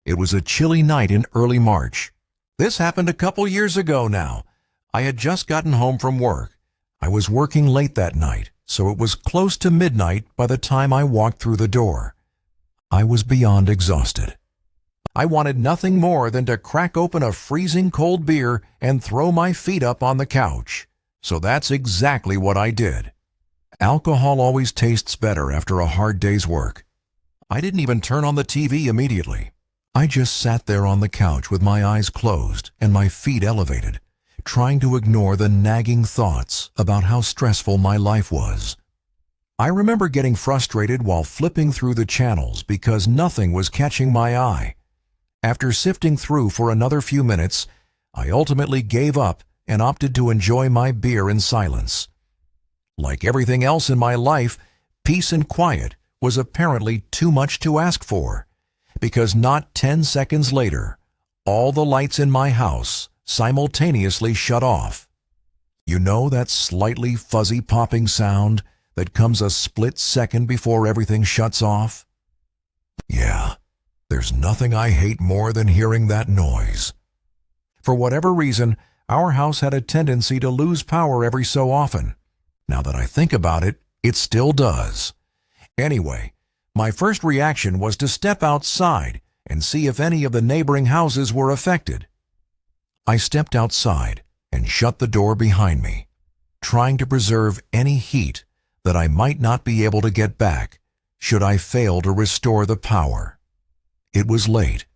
It was a chilly night in early March. This happened a couple years ago now. I had just gotten home from work. I was working late that night, so it was close to midnight by the time I walked through the door. I was beyond exhausted. I wanted nothing more than to crack open a freezing cold beer and throw my feet up on the couch. So that's exactly what I did. Alcohol always tastes better after a hard day's work. I didn't even turn on the TV immediately. I just sat there on the couch with my eyes closed and my feet elevated, trying to ignore the nagging thoughts about how stressful my life was. I remember getting frustrated while flipping through the channels because nothing was catching my eye. After sifting through for another few minutes, I ultimately gave up and opted to enjoy my beer in silence. Like everything else in my life, peace and quiet was apparently too much to ask for, because not 10 seconds later, all the lights in my house simultaneously shut off. You know that slightly fuzzy popping sound that comes a split second before everything shuts off? Yeah, there's nothing I hate more than hearing that noise. For whatever reason, our house had a tendency to lose power every so often. Now that I think about it, it still does. Anyway, my first reaction was to step outside and see if any of the neighboring houses were affected. I stepped outside and shut the door behind me, trying to preserve any heat that I might not be able to get back should I fail to restore the power. It was late,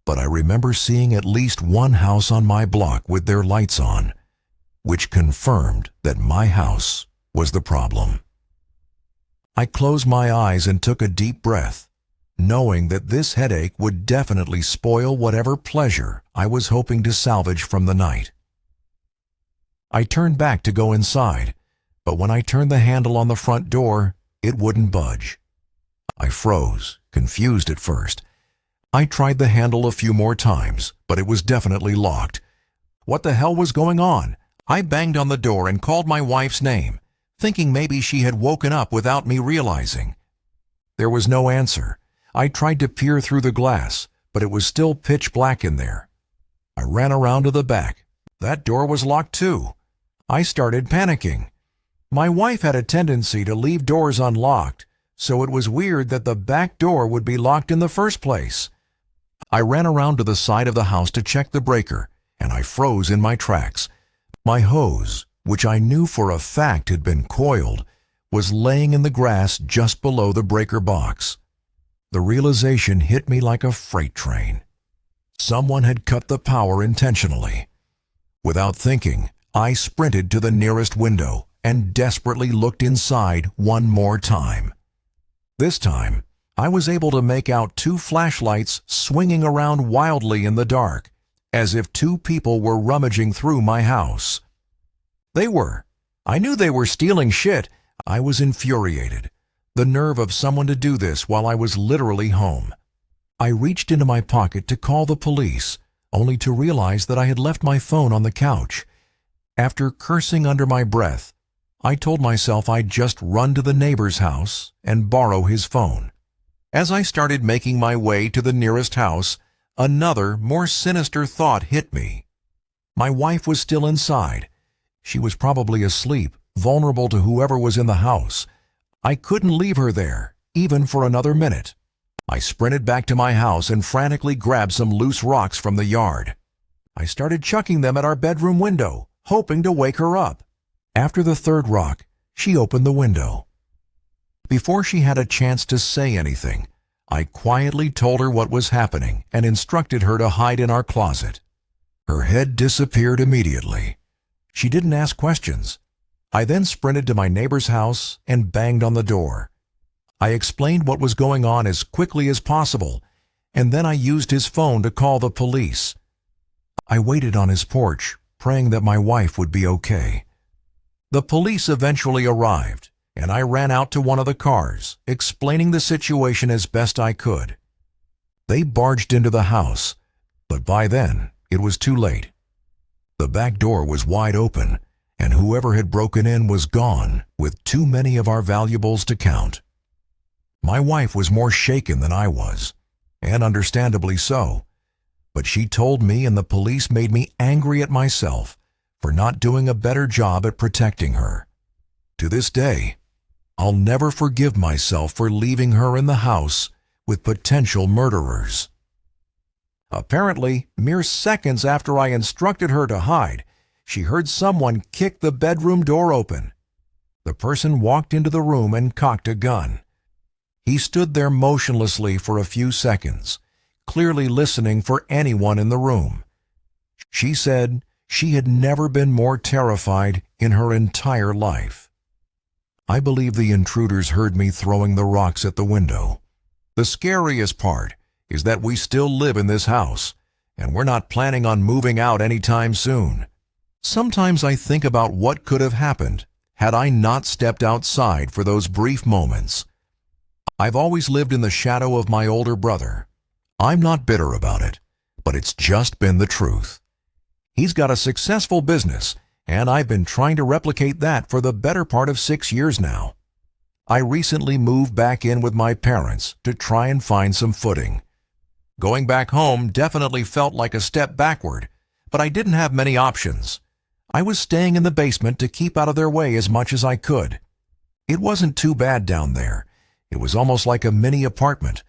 but I remember seeing at least one house on my block with their lights on, which confirmed that my house was the problem. I closed my eyes and took a deep breath, knowing that this headache would definitely spoil whatever pleasure I was hoping to salvage from the night. I turned back to go inside, but when I turned the handle on the front door, it wouldn't budge. I froze, confused at first. I tried the handle a few more times, but it was definitely locked. What the hell was going on? I banged on the door and called my wife's name, thinking maybe she had woken up without me realizing. There was no answer. I tried to peer through the glass, but it was still pitch black in there. I ran around to the back. That door was locked too. I started panicking. My wife had a tendency to leave doors unlocked, so it was weird that the back door would be locked in the first place. I ran around to the side of the house to check the breaker, and I froze in my tracks. My hose, which I knew for a fact had been coiled, was laying in the grass just below the breaker box. The realization hit me like a freight train. Someone had cut the power intentionally. Without thinking, I sprinted to the nearest window and desperately looked inside one more time. This time, I was able to make out two flashlights swinging around wildly in the dark, as if two people were rummaging through my house. They were. I knew they were stealing shit. I was infuriated. The nerve of someone to do this while I was literally home. I reached into my pocket to call the police, only to realize that I had left my phone on the couch. After cursing under my breath, I told myself I'd just run to the neighbor's house and borrow his phone. As I started making my way to the nearest house, another, more sinister thought hit me. My wife was still inside. She was probably asleep, vulnerable to whoever was in the house. I couldn't leave her there, even for another minute. I sprinted back to my house and frantically grabbed some loose rocks from the yard. I started chucking them at our bedroom window, hoping to wake her up. After the third rock, she opened the window. Before she had a chance to say anything, I quietly told her what was happening and instructed her to hide in our closet. Her head disappeared immediately. She didn't ask questions. I then sprinted to my neighbor's house and banged on the door. I explained what was going on as quickly as possible, and then I used his phone to call the police. I waited on his porch, praying that my wife would be okay. The police eventually arrived, and I ran out to one of the cars, explaining the situation as best I could. They barged into the house, but by then it was too late. The back door was wide open, and whoever had broken in was gone, with too many of our valuables to count. My wife was more shaken than I was. and understandably so. But she told me, and the police made me angry at myself for not doing a better job at protecting her. To this day, I'll never forgive myself for leaving her in the house with potential murderers. Apparently, mere seconds after I instructed her to hide, she heard someone kick the bedroom door open. The person walked into the room and cocked a gun. He stood there motionlessly for a few seconds, clearly listening for anyone in the room. She said she had never been more terrified in her entire life. I believe the intruders heard me throwing the rocks at the window. The scariest part is that we still live in this house, and we're not planning on moving out anytime soon. Sometimes I think about what could have happened had I not stepped outside for those brief moments. I've always lived in the shadow of my older brother. I'm not bitter about it, but it's just been the truth. He's got a successful business, and I've been trying to replicate that for the better part of 6 years now. I recently moved back in with my parents to try and find some footing. Going back home definitely felt like a step backward, but I didn't have many options. I was staying in the basement to keep out of their way as much as I could. It wasn't too bad down there. It was almost like a mini apartment.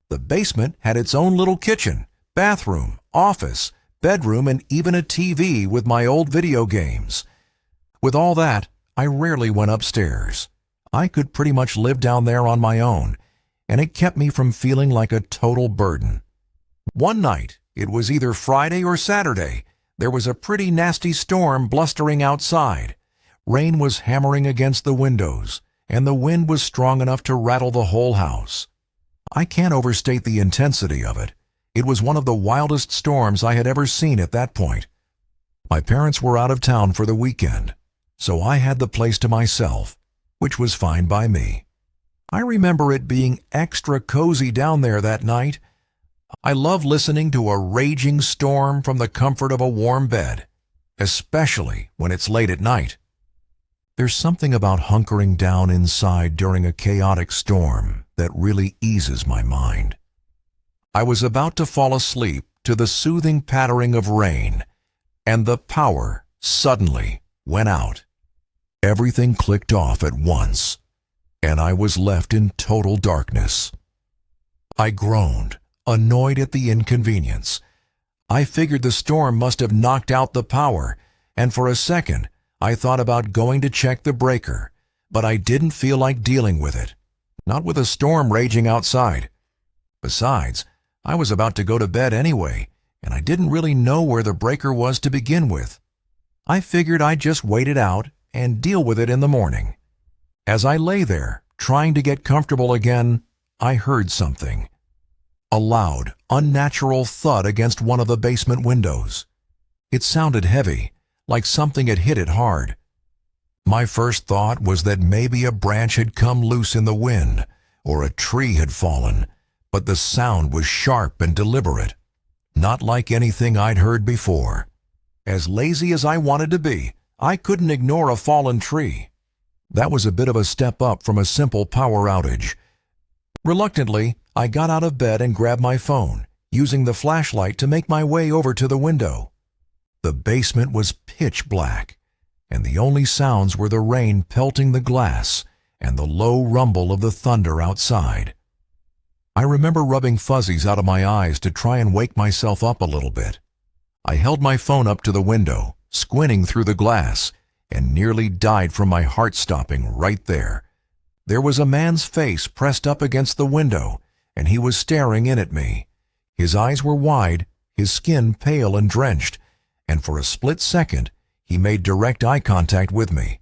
The basement had its own little kitchen, bathroom, office, bedroom, and even a TV with my old video games. With all that, I rarely went upstairs. I could pretty much live down there on my own, and it kept me from feeling like a total burden. One night, it was either Friday or Saturday, there was a pretty nasty storm blustering outside. Rain was hammering against the windows, and the wind was strong enough to rattle the whole house. I can't overstate the intensity of it. It was one of the wildest storms I had ever seen at that point. My parents were out of town for the weekend, so I had the place to myself, which was fine by me. I remember it being extra cozy down there that night. I love listening to a raging storm from the comfort of a warm bed, especially when it's late at night. There's something about hunkering down inside during a chaotic storm that really eases my mind. I was about to fall asleep to the soothing pattering of rain, and the power suddenly went out. Everything clicked off at once, and I was left in total darkness. I groaned, annoyed at the inconvenience. I figured the storm must have knocked out the power, and for a second I thought about going to check the breaker, but I didn't feel like dealing with it. Not with a storm raging outside. Besides, I was about to go to bed anyway, and I didn't really know where the breaker was to begin with. I figured I'd just wait it out and deal with it in the morning. As I lay there, trying to get comfortable again, I heard something. A loud, unnatural thud against one of the basement windows. It sounded heavy, like something had hit it hard. My first thought was that maybe a branch had come loose in the wind, or a tree had fallen, but the sound was sharp and deliberate, not like anything I'd heard before. As lazy as I wanted to be, I couldn't ignore a fallen tree. That was a bit of a step up from a simple power outage. Reluctantly, I got out of bed and grabbed my phone, using the flashlight to make my way over to the window. The basement was pitch black, and the only sounds were the rain pelting the glass and the low rumble of the thunder outside. I remember rubbing fuzzies out of my eyes to try and wake myself up a little bit. I held my phone up to the window, squinting through the glass, and nearly died from my heart stopping right there. There was a man's face pressed up against the window, and he was staring in at me. His eyes were wide, his skin pale and drenched, and for a split second, he made direct eye contact with me.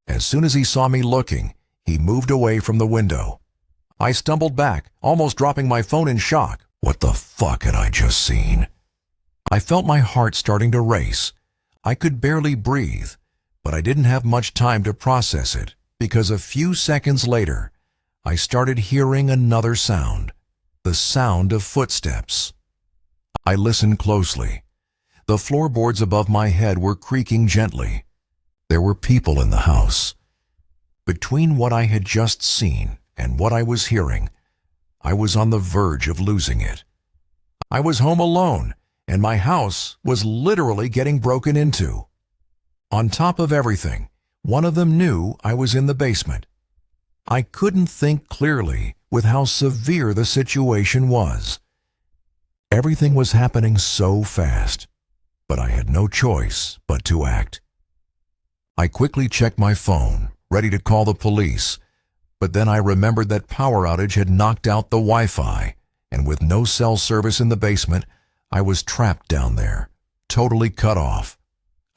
As soon as he saw me looking, he moved away from the window. I stumbled back, almost dropping my phone in shock. What the fuck had I just seen? I felt my heart starting to race. I could barely breathe, but I didn't have much time to process it, because a few seconds later, I started hearing another sound, the sound of footsteps. I listened closely. The floorboards above my head were creaking gently. There were people in the house. Between what I had just seen and what I was hearing, I was on the verge of losing it. I was home alone, and my house was literally getting broken into. On top of everything, one of them knew I was in the basement. I couldn't think clearly with how severe the situation was. Everything was happening so fast, but I had no choice but to act. I quickly checked my phone, ready to call the police, but then I remembered that power outage had knocked out the Wi-Fi, and with no cell service in the basement, I was trapped down there, totally cut off.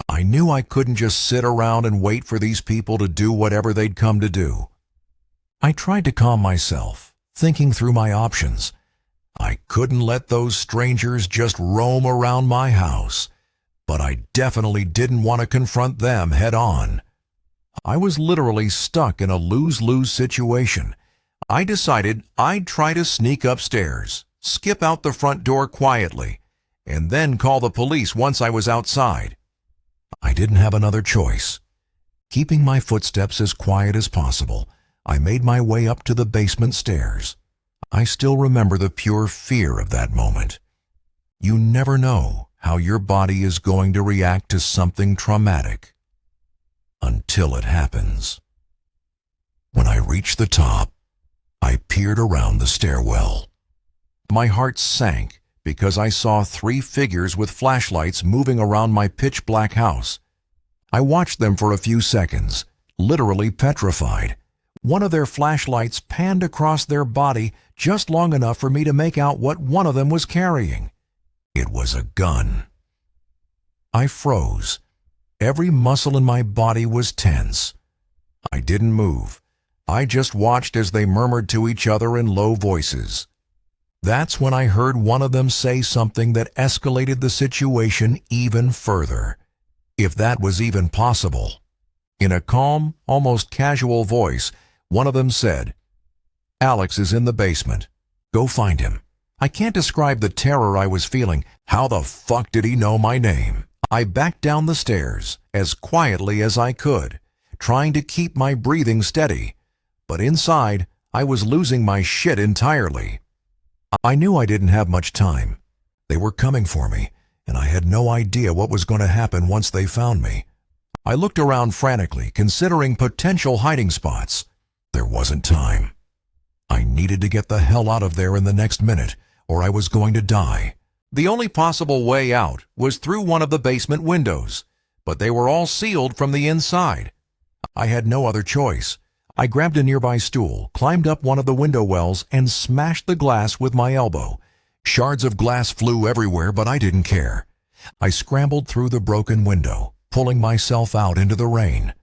I knew I couldn't just sit around and wait for these people to do whatever they'd come to do. I tried to calm myself, thinking through my options. I couldn't let those strangers just roam around my house, but I definitely didn't want to confront them head on. I was literally stuck in a lose-lose situation. I decided I'd try to sneak upstairs, skip out the front door quietly, and then call the police once I was outside. I didn't have another choice. Keeping my footsteps as quiet as possible, I made my way up to the basement stairs. I still remember the pure fear of that moment. You never know how your body is going to react to something traumatic until it happens. When I reached the top, I peered around the stairwell. My heart sank because I saw 3 figures with flashlights moving around my pitch-black house. I watched them for a few seconds, literally petrified. One of their flashlights panned across their body just long enough for me to make out what one of them was carrying. It was a gun. I froze. Every muscle in my body was tense. I didn't move. I just watched as they murmured to each other in low voices. That's when I heard one of them say something that escalated the situation even further, if that was even possible. In a calm, almost casual voice, one of them said, "Alex is in the basement. Go find him." I can't describe the terror I was feeling. How the fuck did he know my name? I backed down the stairs as quietly as I could, trying to keep my breathing steady. But inside, I was losing my shit entirely. I knew I didn't have much time. They were coming for me, and I had no idea what was going to happen once they found me. I looked around frantically, considering potential hiding spots. There wasn't time. I needed to get the hell out of there in the next minute, or I was going to die. The only possible way out was through one of the basement windows, but they were all sealed from the inside. I had no other choice. I grabbed a nearby stool, climbed up one of the window wells, and smashed the glass with my elbow. Shards of glass flew everywhere, but I didn't care. I scrambled through the broken window, pulling myself out into the rain.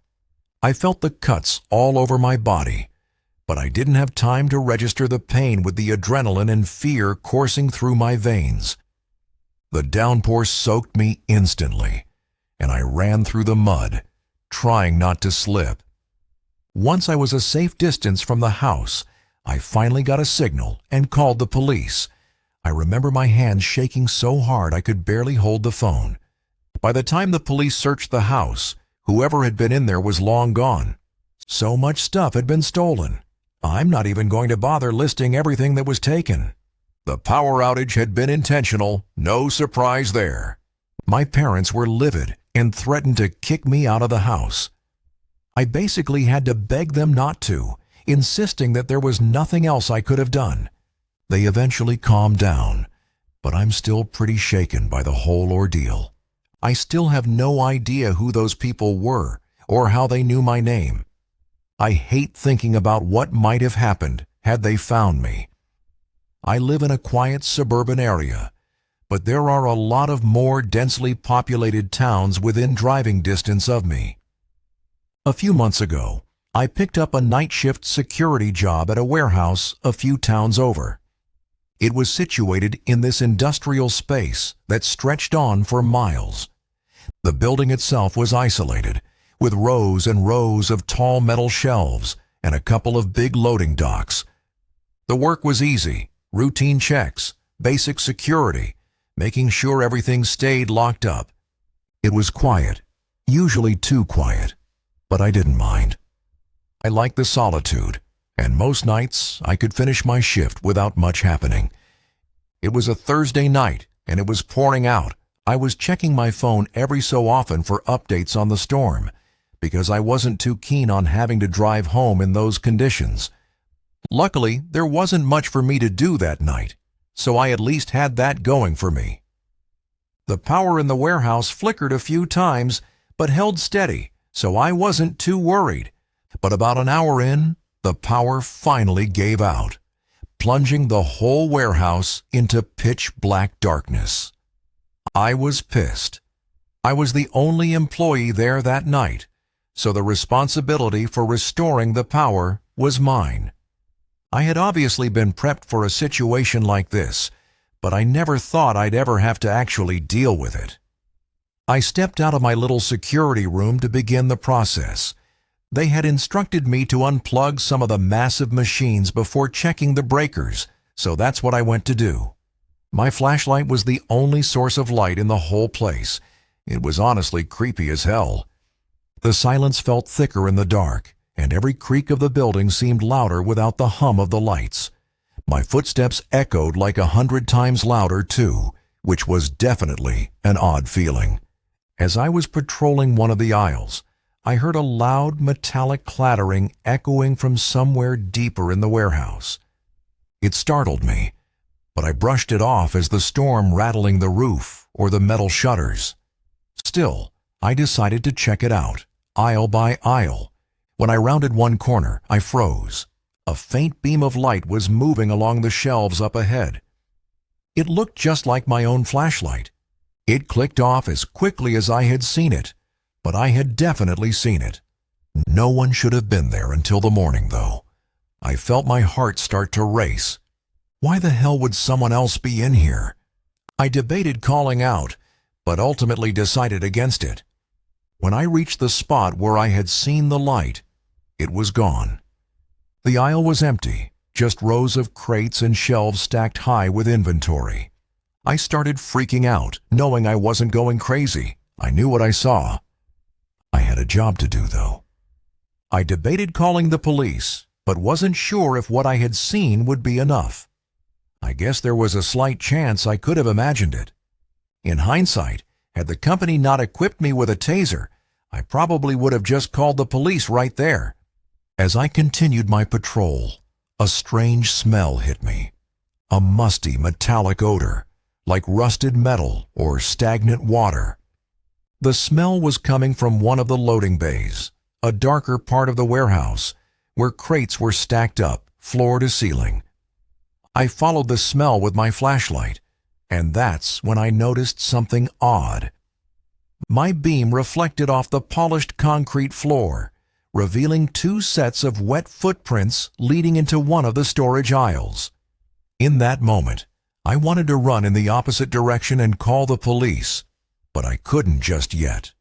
I felt the cuts all over my body, but I didn't have time to register the pain with the adrenaline and fear coursing through my veins. The downpour soaked me instantly, and I ran through the mud, trying not to slip. Once I was a safe distance from the house, I finally got a signal and called the police. I remember my hands shaking so hard I could barely hold the phone. By the time the police searched the house, whoever had been in there was long gone. So much stuff had been stolen. I'm not even going to bother listing everything that was taken. The power outage had been intentional, no surprise there. My parents were livid and threatened to kick me out of the house. I basically had to beg them not to, insisting that there was nothing else I could have done. They eventually calmed down, but I'm still pretty shaken by the whole ordeal. I still have no idea who those people were or how they knew my name. I hate thinking about what might have happened had they found me. I live in a quiet suburban area, but there are a lot of more densely populated towns within driving distance of me. A few months ago, I picked up a night shift security job at a warehouse a few towns over. It was situated in this industrial space that stretched on for miles. The building itself was isolated, with rows and rows of tall metal shelves and a couple of big loading docks. The work was easy, routine checks, basic security, making sure everything stayed locked up. It was quiet, usually too quiet, but I didn't mind. I liked the solitude, and most nights I could finish my shift without much happening. It was a Thursday night, and it was pouring out. I was checking my phone every so often for updates on the storm, because I wasn't too keen on having to drive home in those conditions. Luckily, there wasn't much for me to do that night, so I at least had that going for me. The power in the warehouse flickered a few times, but held steady, so I wasn't too worried. But about an hour in, the power finally gave out, plunging the whole warehouse into pitch-black darkness. I was pissed. I was the only employee there that night, so the responsibility for restoring the power was mine. I had obviously been prepped for a situation like this, but I never thought I'd ever have to actually deal with it. I stepped out of my little security room to begin the process. They had instructed me to unplug some of the massive machines before checking the breakers, so that's what I went to do. My flashlight was the only source of light in the whole place. It was honestly creepy as hell. The silence felt thicker in the dark, and every creak of the building seemed louder without the hum of the lights. My footsteps echoed like 100 times louder, too, which was definitely an odd feeling. As I was patrolling one of the aisles, I heard a loud metallic clattering echoing from somewhere deeper in the warehouse. It startled me, but I brushed it off as the storm rattling the roof or the metal shutters. Still, I decided to check it out, aisle by aisle. When I rounded one corner, I froze. A faint beam of light was moving along the shelves up ahead. It looked just like my own flashlight. It clicked off as quickly as I had seen it, but I had definitely seen it. No one should have been there until the morning, though. I felt my heart start to race. Why the hell would someone else be in here? I debated calling out, but ultimately decided against it. When I reached the spot where I had seen the light, it was gone. The aisle was empty, just rows of crates and shelves stacked high with inventory. I started freaking out, knowing I wasn't going crazy. I knew what I saw. I had a job to do, though. I debated calling the police, but wasn't sure if what I had seen would be enough. I guess there was a slight chance I could have imagined it. In hindsight, had the company not equipped me with a taser, I probably would have just called the police right there. As I continued my patrol, a strange smell hit me. A musty, metallic odor, like rusted metal or stagnant water. The smell was coming from one of the loading bays, a darker part of the warehouse, where crates were stacked up, floor to ceiling. I followed the smell with my flashlight, and that's when I noticed something odd. My beam reflected off the polished concrete floor, revealing 2 sets of wet footprints leading into one of the storage aisles. In that moment, I wanted to run in the opposite direction and call the police, but I couldn't just yet.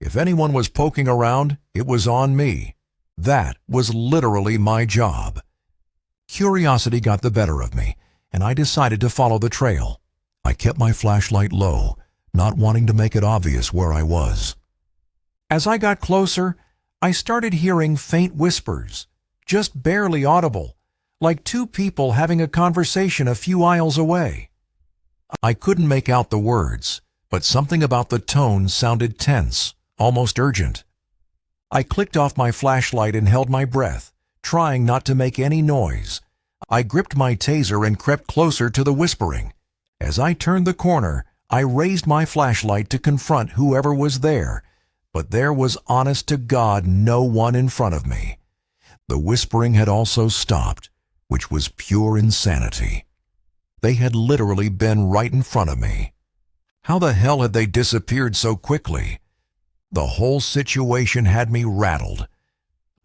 If anyone was poking around, it was on me. That was literally my job. Curiosity got the better of me, and I decided to follow the trail. I kept my flashlight low, not wanting to make it obvious where I was. As I got closer, I started hearing faint whispers, just barely audible, like 2 people having a conversation a few aisles away. I couldn't make out the words, but something about the tone sounded tense, almost urgent. I clicked off my flashlight and held my breath, trying not to make any noise. I gripped my taser and crept closer to the whispering. As I turned the corner, I raised my flashlight to confront whoever was there, but there was honest to God no one in front of me. The whispering had also stopped, which was pure insanity. They had literally been right in front of me. How the hell had they disappeared so quickly? The whole situation had me rattled.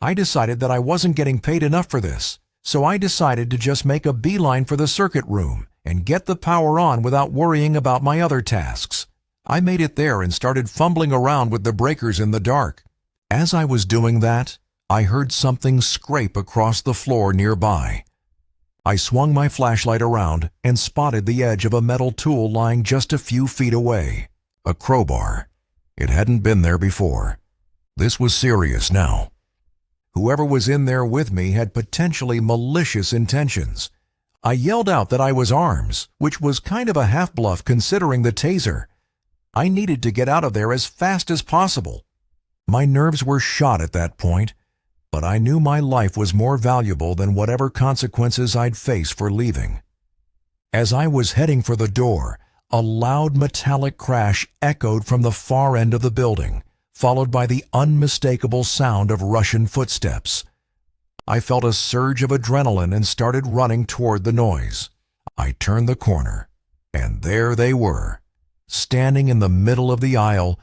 I decided that I wasn't getting paid enough for this, so I decided to just make a beeline for the circuit room and get the power on without worrying about my other tasks. I made it there and started fumbling around with the breakers in the dark. As I was doing that, I heard something scrape across the floor nearby. I swung my flashlight around and spotted the edge of a metal tool lying just a few feet away. A crowbar. It hadn't been there before. This was serious now. Whoever was in there with me had potentially malicious intentions. I yelled out that I was arms, which was kind of a half-bluff considering the taser. I needed to get out of there as fast as possible. My nerves were shot at that point, but I knew my life was more valuable than whatever consequences I'd face for leaving. As I was heading for the door, a loud metallic crash echoed from the far end of the building, followed by the unmistakable sound of Russian footsteps. I felt a surge of adrenaline and started running toward the noise. I turned the corner, and there they were. Standing in the middle of the aisle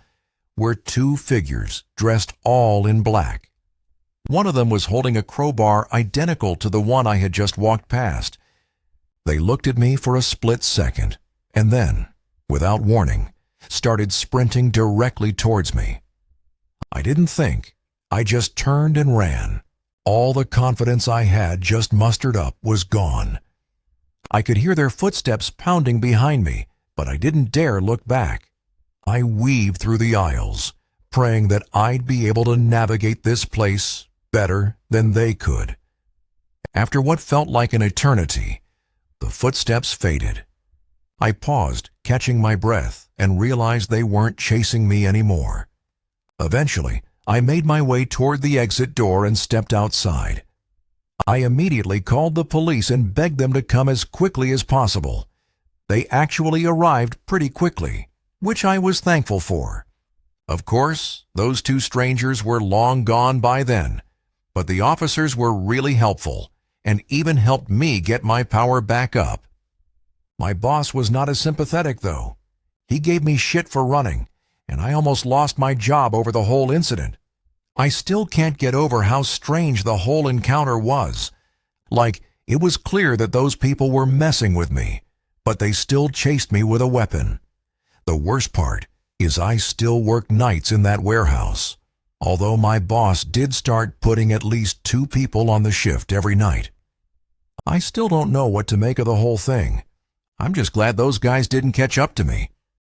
were two figures dressed all in black. One of them was holding a crowbar identical to the one I had just walked past. They looked at me for a split second, and then, without warning, started sprinting directly towards me. I didn't think. I just turned and ran. All the confidence I had just mustered up was gone. I could hear their footsteps pounding behind me, but I didn't dare look back. I weaved through the aisles, praying that I'd be able to navigate this place better than they could. After what felt like an eternity, the footsteps faded. I paused, catching my breath, and realized they weren't chasing me anymore. Eventually, I made my way toward the exit door and stepped outside. I immediately called the police and begged them to come as quickly as possible. They actually arrived pretty quickly, which I was thankful for. Of course, those two strangers were long gone by then, but the officers were really helpful and even helped me get my power back up. My boss was not as sympathetic, though. He gave me shit for running, and I almost lost my job over the whole incident. I still can't get over how strange the whole encounter was. Like, it was clear that those people were messing with me, but they still chased me with a weapon. The worst part is I still work nights in that warehouse, although my boss did start putting at least 2 people on the shift every night. I still don't know what to make of the whole thing. I'm just glad those guys didn't catch up to me.